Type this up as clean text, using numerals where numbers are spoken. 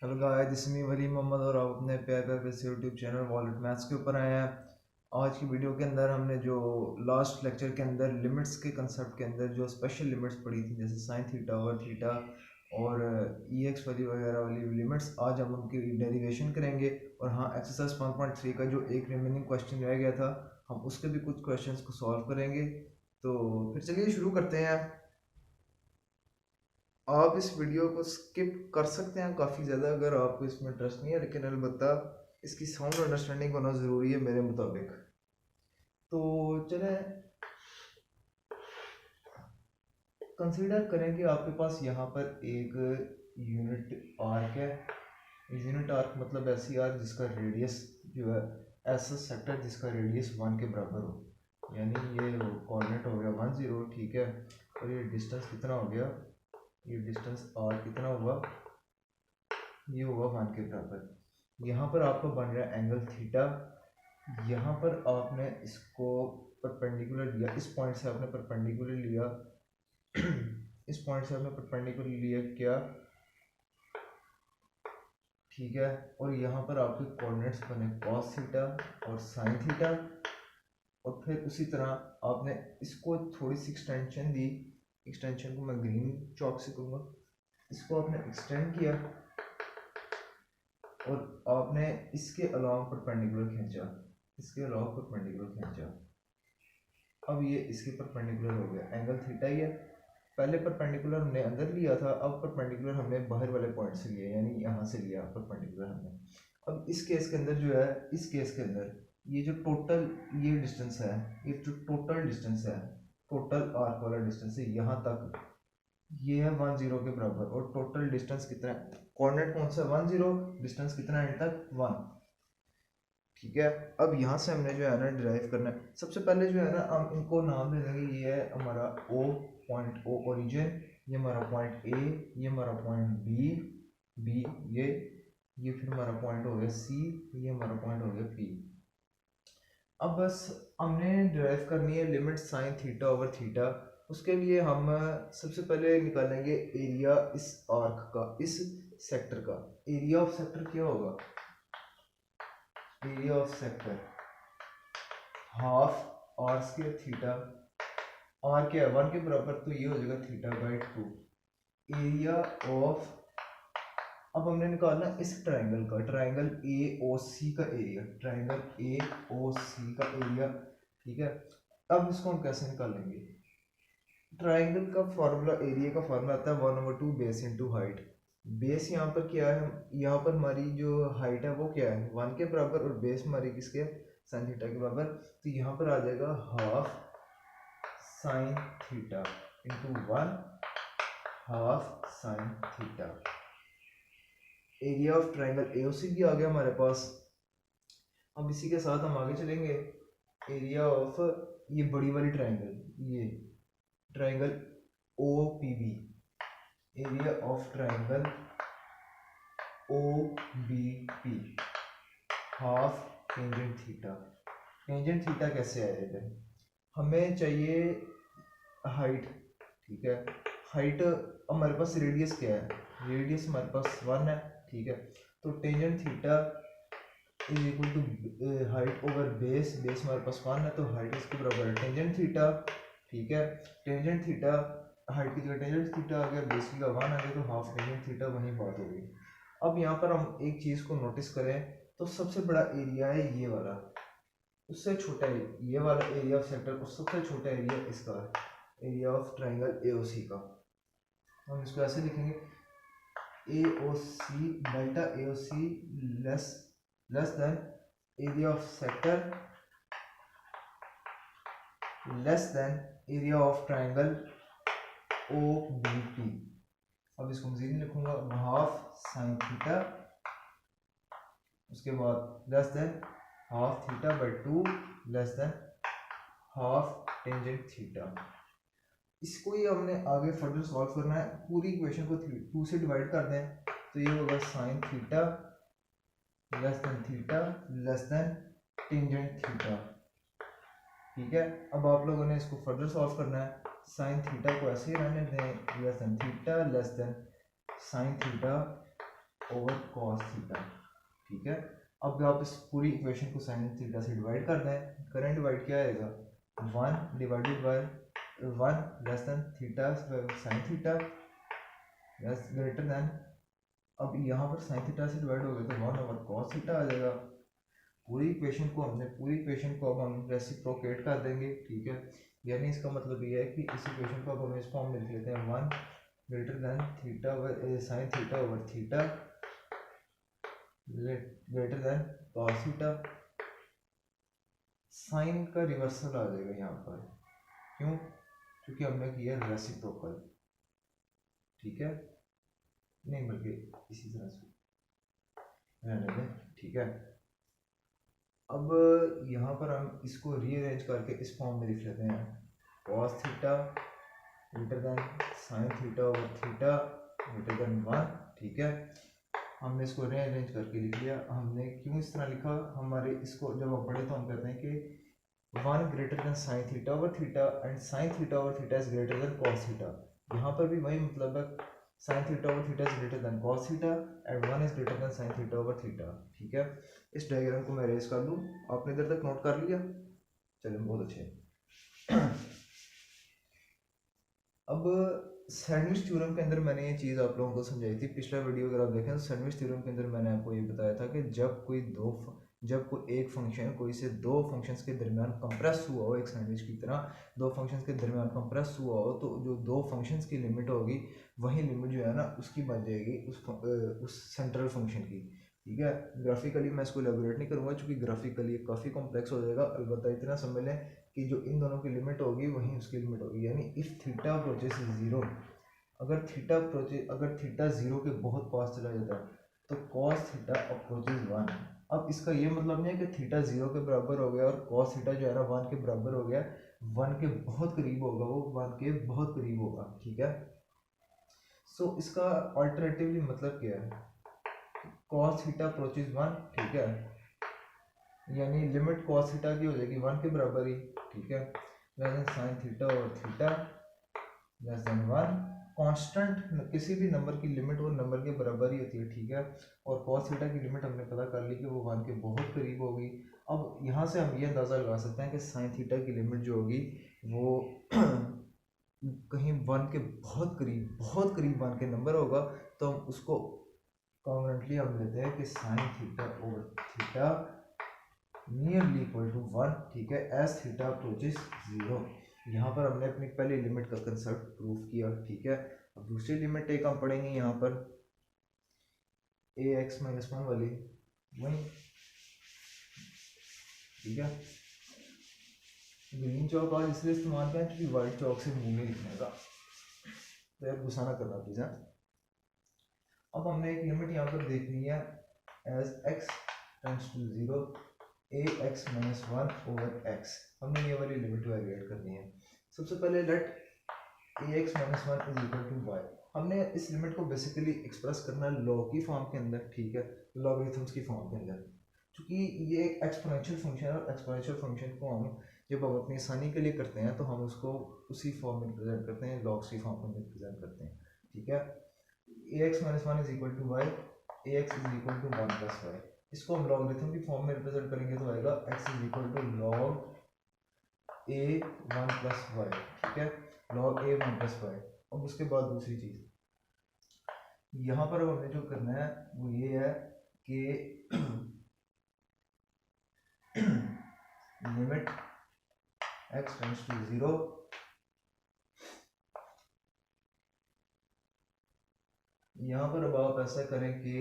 Hello guys, this मी वली मोहम्मद और आप अपने प्यारे से यूट्यूब चैनल वॉलेट मैथ्स के ऊपर आए हैं। आज की वीडियो के अंदर हमने जो लास्ट लेक्चर के अंदर लिमिट्स के कंसेप्ट के अंदर जो स्पेशल लिमिट्स पढ़ी थी, जैसे साइन थीटा और थीटा और ई एक्स वाली वगैरह वाली लिमिट्स, आज हम उनकी डेरिवेशन करेंगे। और हाँ, एक्सरसाइज 1.3 का जो एक रिमेनिंग क्वेश्चन रह गया था, हम उसके भी कुछ क्वेश्चंस को सॉल्व करेंगे। तो फिर चलिए शुरू करते हैं। आप इस वीडियो को स्किप कर सकते हैं काफ़ी ज़्यादा अगर आपको इसमें इंटरेस्ट नहीं है, लेकिन अलबत्ता इसकी साउंड अंडरस्टैंडिंग होना ज़रूरी है मेरे मुताबिक। तो चलें, कंसीडर करें कि आपके पास यहाँ पर एक यूनिट आर्क है। यूनिट आर्क मतलब ऐसी आर्क जिसका रेडियस जो है, ऐसा सेक्टर जिसका रेडियस 1 के बराबर हो। यानी ये कोऑर्डिनेट हो गया 10, ठीक है। और ये डिस्टेंस कितना हो गया, ये डिस्टेंस आर कितना हुआ, ये हुआ 1 के बराबर। यहाँ पर आपको बन रहा है एंगल थीटा। यहाँ पर आपने इसको परपेंडिकुलर लिया, इस पॉइंट से आपने परपेंडिकुलर लिया इस पॉइंट से आपने परपेंडिकुलर लिया क्या, ठीक है। और यहाँ पर आपके कोऑर्डिनेट्स बने cos थीटा और sin थीटा। और फिर उसी तरह आपने इसको थोड़ी सी एक्सटेंशन दी। एक्सटेंशन को मैं ग्रीन चौक से करूँगा। इसको आपने एक्सटेंड किया और आपने इसके अलावा परपेंडिकुलर खींचा, इसके अलावा परपेंडिकुलर खींचा। अब ये इसके परपेंडिकुलर हो गया, एंगल थीटा ही है। पहले परपेंडिकुलर हमने अंदर लिया था, अब परपेंडिकुलर हमने बाहर वाले पॉइंट से लिया, यानी यहाँ से लिया परपेंडिकुलर हमने। अब इस केस के अंदर जो है, इस केस के अंदर ये जो टोटल ये डिस्टेंस है, ये जो टोटल डिस्टेंस है, टोटल आर्क वाला डिस्टेंस है यहाँ तक, ये है 10 के बराबर। और टोटल डिस्टेंस कितना है, कोऑर्डिनेट कौन सा 10, डिस्टेंस कितना है एंड तक 1, ठीक है। अब यहाँ से हमने जो है ना डिराइव करना है। सबसे पहले जो है ना हम इनको नाम दे देंगे, ये है हमारा ओ पॉइंट, ओ ओरिजिन, ये हमारा पॉइंट ए, ये हमारा पॉइंट बी, बी ये फिर हमारा पॉइंट हो गया सी, ये हमारा पॉइंट हो गया पी। अब बस हमने डिराइव करनी है limit sign theta over theta. उसके लिए हम सबसे पहले निकालेंगे एरिया इस आर्क का, इस सेक्टर का। एरिया ऑफ सेक्टर क्या होगा, area of sector half r square theta. R क्या है 1 के बराबर, तो ये हो जाएगा थीटा बाई 2। एरिया ऑफ, अब हमने निकालना इस ट्राइंगल का, ट्राइंगल ए ओ सी का एरिया, ट्राइंगल ए ओ सी का एरिया, ठीक है। अब इसको हम कैसे निकालेंगे, ट्राइंगल का फार्मूला, एरिया का फार्मूला आता है 1/2 बेस इंटू हाइट। बेस यहाँ पर क्या है, यहाँ पर हमारी जो हाइट है वो क्या है 1 के बराबर, और बेस हमारी किसके, साइन थीटा के बराबर। तो यहाँ पर आ जाएगा half sine theta into 1, half sine theta. Area of triangle AOC भी आ गया हमारे पास। अब इसी के साथ हम आगे चलेंगे। एरिया ऑफ ये बड़ी वाली ट्राइंगल, ये triangle O P B, area of triangle O B P, half tangent theta. Tangent theta कैसे आएगा, हमें चाहिए हाइट, ठीक है। हाइट हमारे पास, रेडियस क्या है, रेडियस हमारे पास 1 है, ठीक है। तो tangent theta is equal to height over base, base हमारे पास 1 है तो हाइट इसके बराबर है टेंजेंट थीटा, ठीक है। टेंजेंट थीटा, हाइट की जगह टेंजेंट थीटा आ गया, बेस की जगह 1 आ गया, तो हाफ टेंजेंट थीटा वही बात हो गई। अब यहाँ पर हम एक चीज़ को नोटिस करें, तो सबसे बड़ा एरिया है ये वाला, उससे छोटा ये वाला एरिया ऑफ सेक्टर, उससे सबसे छोटा एरिया इसका है, एरिया ऑफ ट्राइंगल एओसी का। हम इसको ऐसे लिखेंगे, AOC delta AOC less than area of sector less than area of triangle O B P. अब इसको मजीद नहीं लिखूंगा, हाफ साइन थीटा, उसके बाद less than half theta by 2 less than half tangent theta. इसको ही हमने आगे फर्दर सॉल्व करना है। पूरी इक्वेशन को 2 से डिवाइड कर दें तो ये होगा sine theta less than theta less than tangent theta, ठीक है। अब आप लोगों ने इसको फर्दर सॉल्व करना है। साइन थीटा को ऐसे ही रहने दें, less than theta less than sign theta over cos theta, ठीक है। अब आप इस पूरी इक्वेशन को साइन थीटा से डिवाइड कर दें, करंट डिवाइड क्या आएगा, 1 divided by 1 less than theta sine theta less greater than, अब यहाँ पर साइन थीटा से डिवाइड हो गया तो 1 ओवर कॉस थीटा आ जाएगा। पूरी इक्वेशन को अब हम रेसिप्रोकेट कर देंगे, ठीक है। यानी इसका मतलब ये है कि इस इक्वेशन को अब हम इस फॉर्म में लिख लेते हैं, 1 greater than theta sine theta over theta greater than cos theta. Sine का रिवर्सल आ जाएगा यहाँ पर, क्यों, क्योंकि हमने किया रेसिप्रोकल, ठीक है, नहीं बल्कि इसी तरह से रहने दें, ठीक है। अब यहाँ पर हम इसको रीअरेंज करके इस फॉर्म में लिख लेते हैं, cos theta greater then sign theta over theta greater then 1, ठीक है। हमने इसको रीअरेंज करके लिख लिया। हमने क्यों इस तरह लिखा, हमारे इसको जब हम पढ़े तो हम कहते हैं कि 1 greater then sign theta over theta and sign theta over theta is greater than cos theta. यहाँ पर भी वही मतलब है, sign theta over theta is greater than cos theta and 1 is greater than sign theta over theta, ठीक है। इस diagram को मैं अरेंज कर दूँ, आपने इधर तक नोट कर लिया, चलिए बहुत अच्छे। अब सैंडविच थ्योरम के अंदर मैंने ये चीज़ आप लोगों को समझाई थी, पिछला वीडियो अगर आप देखें तो सैंडविच थ्योरम के अंदर मैंने आपको ये बताया था कि जब कोई एक फंक्शन कोई से दो फंक्शंस के दरमियान कंप्रेस हुआ हो, एक सैंडविच की तरह दो फंक्शंस के दरमियान कंप्रेस हुआ हो, तो जो दो फंक्शंस की लिमिट होगी वही लिमिट जो है ना उसकी बन जाएगी उस सेंट्रल फंक्शन की, ठीक है। ग्राफिकली मैं इसको एलेबोरेट नहीं करूँगा क्योंकि ग्राफिकली काफ़ी कॉम्प्लेक्स हो जाएगा, अलबत्ता इतना समझ लें कि जो इन दोनों की लिमिट होगी वहीं उसकी लिमिट होगी। यानी इफ़ थीटा अप्रोचेस ज़ीरो, अगर थीटा ज़ीरो के बहुत पास चला जाता है तो कॉस थीटा अप्रोचेस 1। अब इसका ये मतलब नहीं है कि थीटा ज़ीरो के बराबर हो गया और कॉस थीटा जो है ना 1 के बराबर हो गया, 1 के बहुत करीब होगा, वो 1 के बहुत करीब होगा, ठीक है। सो इसका अल्टरनेटिवली मतलब क्या है, कॉस थीटा अप्रोचेस 1, ठीक है, यानी लिमिट कॉस थीटा की हो जाएगी 1 के बराबर ही, ठीक है, लेस देन साइन थीटा और थीटा लेस देन 1। कांस्टेंट किसी भी नंबर की लिमिट वो नंबर के बराबर ही होती है, ठीक है। और कॉस थीटा की लिमिट हमने पता कर ली कि वो 1 के बहुत करीब होगी। अब यहाँ से हम ये अंदाज़ा लगा सकते हैं कि साइन थीटा की लिमिट जो होगी वो कहीं 1 के बहुत करीब 1 के नंबर होगा, तो हम उसको कॉन्ग्रुएंटली हम लेते हैं कि sine theta over theta nearly equal to 1, ठीक है, एज थीटा अप्रोचेस 0। यहाँ पर हमने अपनी पहली लिमिट का कंसेप्ट प्रूव किया, ठीक है। अब दूसरी लिमिट एक हम पढ़ेंगे यहाँ पर ax माइनस 1 वाली, वही, ठीक है। ग्रीन चौक आज इसलिए इस्तेमाल करें क्योंकि वाइट चौक से मुंह में लिखने का, तो यार गुस्सा ना करना प्लीज़। अब हमने एक लिमिट यहाँ पर देखनी है as x tends to 0 ax minus 1 over x, हमने ये वाली लिमिट वैल्यूएट करनी है। सबसे पहले let ax minus 1 is equal to y, हमने इस लिमिट को बेसिकली एक्सप्रेस करना है लॉग की फॉर्म के अंदर, ठीक है, लॉगरिथम्स की फॉर्म के अंदर, क्योंकि ये एक एक्सपोनेंशियल फंक्शन है और एक्सपोनेंशियल फंक्शन को हम जब हम अपनी आसानी के लिए करते हैं तो हम उसको उसी फॉर्म में रिप्रेजेंट करते हैं, लॉग्स की फॉर्म में रिप्रेजेंट करते हैं, ठीक है। ax minus 1 is equal to y, ax is equal to 1 plus y, इसको हम लॉगरिथम की फॉर्म में रिप्रेजेंट करेंगे तो आएगा x is equal to log a 1 plus y, ठीक है, लॉग a 1 प्लस y। अब उसके बाद दूसरी चीज़ यहाँ पर हमें जो करना है वो ये है कि लिमिट x टेंड्स टू 0 यहाँ पर अब आप ऐसा करें कि